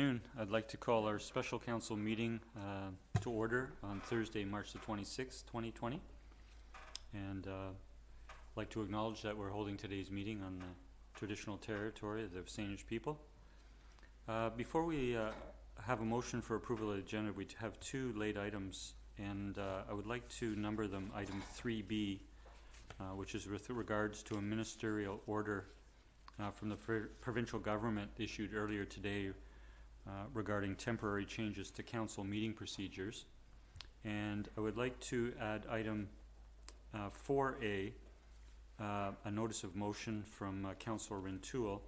I'd like to call our special council meeting to order on Thursday, March the 26th, 2020. And I'd like to acknowledge that we're holding today's meeting on the traditional territory of the Saanich people. Before we have a motion for approval of the agenda, we have two late items, and I would like to number them item 3B, which is with regards to a ministerial order from the provincial government issued earlier today regarding temporary changes to council meeting procedures. And I would like to add item 4A, a notice of motion from Councillor Rintoul,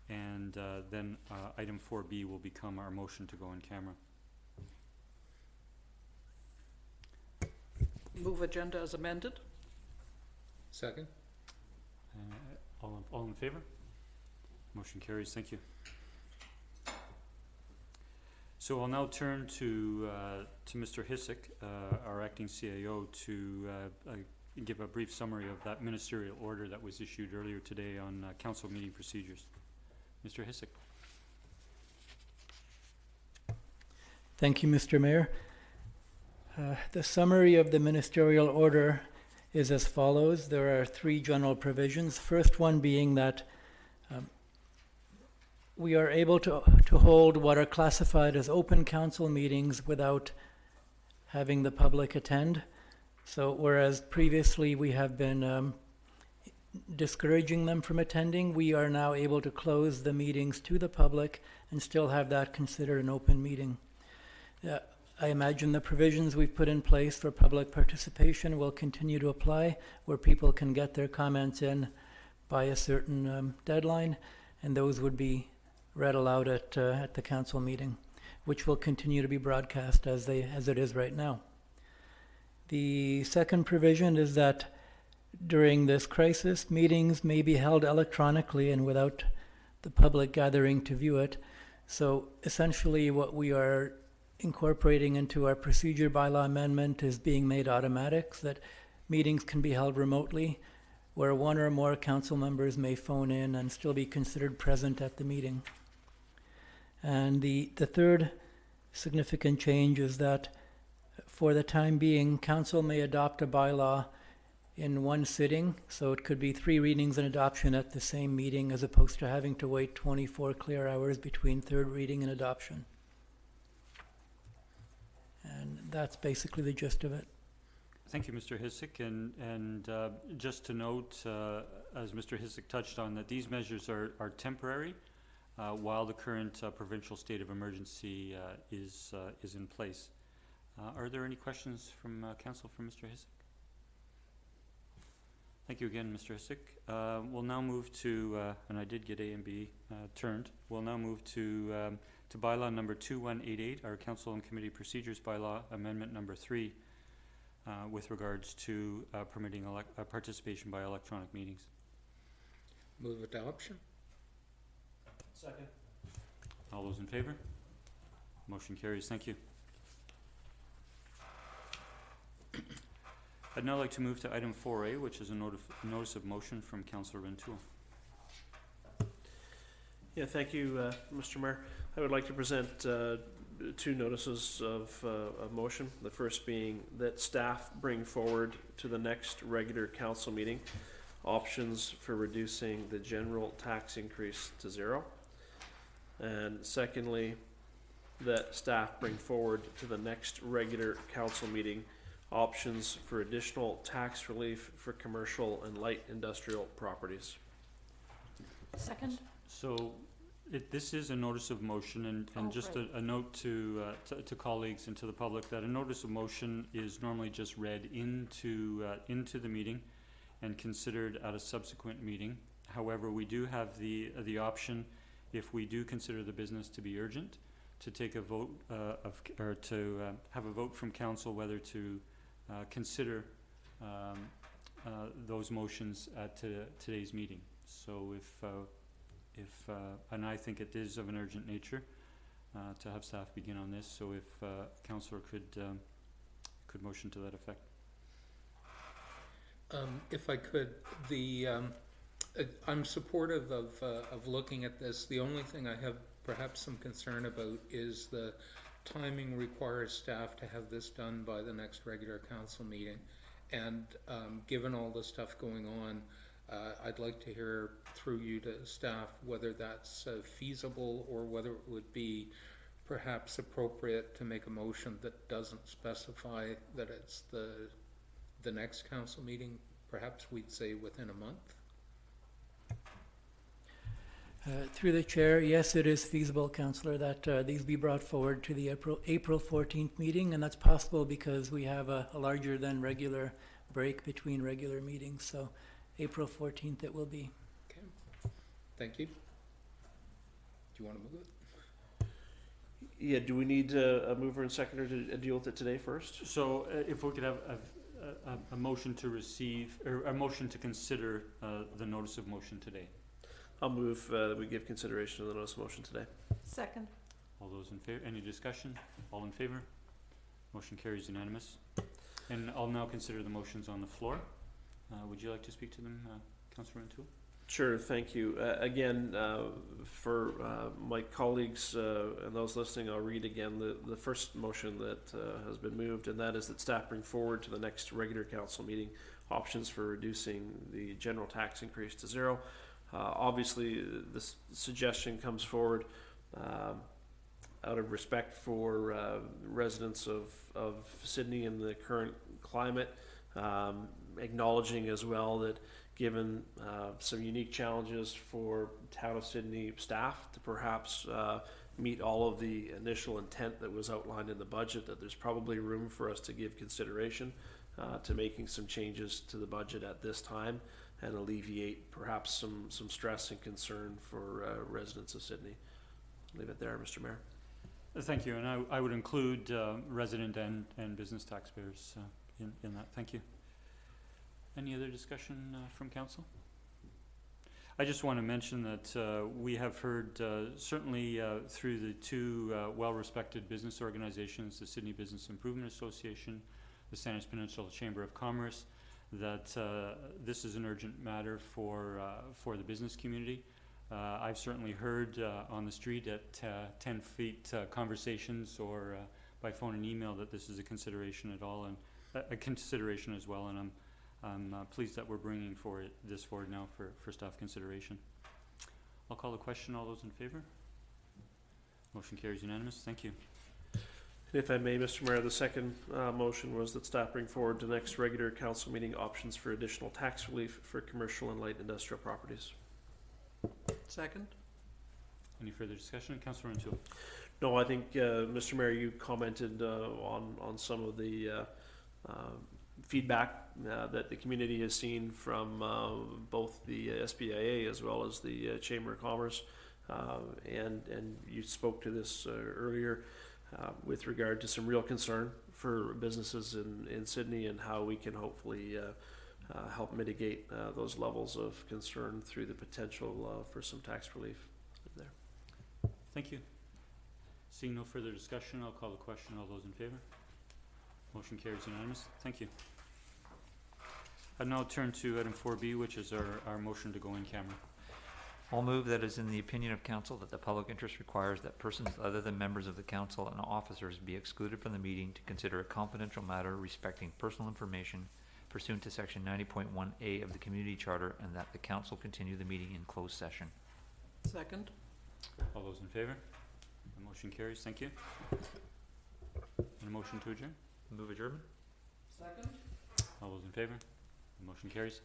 and then item 4B will become our motion to go in camera. Move agenda as amended. Second. All in favor? Motion carries. Thank you. So I'll now turn to Mr. Hissick, our acting CAO, to give a brief summary of that ministerial order that was issued earlier today on council meeting procedures. Mr. Hissick. Thank you, Mr. Mayor. The summary of the ministerial order is as follows. There are three general provisions. First one being that we are able to hold what are classified as open council meetings without having the public attend. So whereas previously we have been discouraging them from attending, we are now able to close the meetings to the public and still have that considered an open meeting. I imagine the provisions we've put in place for public participation will continue to apply, where people can get their comments in by a certain deadline, and those would be read aloud at the council meeting, which will continue to be broadcast as it is right now. The second provision is that during this crisis, meetings may be held electronically and without the public gathering to view it. So essentially what we are incorporating into our procedure bylaw amendment is being made automatic, so that meetings can be held remotely, where one or more council members may phone in and still be considered present at the meeting. And the third significant change is that for the time being, council may adopt a bylaw in one sitting, so it could be 3 readings and adoption at the same meeting, as opposed to having to wait 24 clear hours between third reading and adoption. And that's basically the gist of it. Thank you, Mr. Hissick. And just to note, as Mr. Hissick touched on, that these measures are temporary while the current provincial state of emergency is in place. Are there any questions from council for Mr. Hissick? Thank you again, Mr. Hissick. We'll now move to, and I did get A and B turned, we'll now move to bylaw number 2188, our council and committee procedures bylaw, amendment number 3, with regards to permitting participation by electronic meetings. Move adoption. Second. All those in favor? Motion carries. Thank you. I'd now like to move to item 4A, which is a notice of motion from Councillor Rintoul. Yeah, thank you, Mr. Mayor. I would like to present 2 notices of motion. The first being that staff bring forward to the next regular council meeting options for reducing the general tax increase to 0. And secondly, that staff bring forward to the next regular council meeting options for additional tax relief for commercial and light industrial properties. Second. So this is a notice of motion, and just right. a note to colleagues and to the public that a notice of motion is normally just read into the meeting and considered at a subsequent meeting. However, we do have the option, if we do consider the business to be urgent, to take a vote have a vote from council whether to consider those motions at today's meeting. So if and I think it is of an urgent nature to have staff begin on this. So if councillor could motion to that effect. If I could, I'm supportive of looking at this. The only thing I have perhaps some concern about is the timing requires staff to have this done by the next regular council meeting. And given all the stuff going on, I'd like to hear through you to staff whether that's feasible or whether it would be perhaps appropriate to make a motion that doesn't specify that it's the next council meeting. Perhaps we'd say within a month. Through the chair, yes, it is feasible, Councillor, that these be brought forward to the April 14th meeting, and that's possible because we have a larger than regular break between regular meetings, so April 14th it will be. Okay, thank you. Do you want to move it? Yeah, do we need a mover and seconder to deal with it today first? So if we could have a motion to receive, or a motion to consider the notice of motion today. I'll move that we give consideration to the notice of motion today. Second. All those in favor, any discussion? All in favor? Motion carries unanimous. And I'll now consider the motions on the floor. Would you like to speak to them, Councillor Rintoul? Sure, thank you. Again, for my colleagues and those listening, I'll read again the first motion that has been moved, and that is that staff bring forward to the next regular council meeting options for reducing the general tax increase to zero. Obviously, this suggestion comes forward out of respect for residents of Sydney in the current climate, acknowledging as well that given some unique challenges for Town of Sydney staff to perhaps meet all of the initial intent that was outlined in the budget, that there's probably room for us to give consideration to making some changes to the budget at this time and alleviate perhaps some stress and concern for residents of Sydney. Leave it there, Mr. Mayor. Thank you, and I would include resident and business taxpayers in that. Thank you. Any other discussion from council? I just want to mention that we have heard certainly through the two well-respected business organizations, the Sydney Business Improvement Association, the Sandwich Peninsula Chamber of Commerce, that this is an urgent matter for the business community. I've certainly heard on the street at 10 feet conversations or by phone and email that this is a consideration at all, and a consideration as well, and I'm pleased that we're bringing this forward now for staff consideration. I'll call the question. All those in favor? Motion carries unanimous. Thank you. If I may, Mr. Mayor, the second motion was that staff bring forward to the next regular council meeting options for additional tax relief for commercial and light industrial properties. Second. Any further discussion? Councillor Rintoul. No, I think, Mr. Mayor, you commented on some of the feedback that the community has seen from both the SBIA as well as the Chamber of Commerce, and you spoke to this earlier with regard to some real concern for businesses in Sydney and how we can hopefully help mitigate those levels of concern through the potential for some tax relief there. Thank you. Seeing no further discussion, I'll call the question. All those in favor? Motion carries unanimous. Thank you. I now turn to item 4B, which is our motion to go in camera. I'll move that it is in the opinion of council that the public interest requires that persons other than members of the council and officers be excluded from the meeting to consider a confidential matter respecting personal information pursuant to section 90.1A of the community charter, and that the council continue the meeting in closed session. Second. All those in favor? The motion carries. Thank you. And a motion to adjourn? Move adjournment. Second. All those in favor? The motion carries.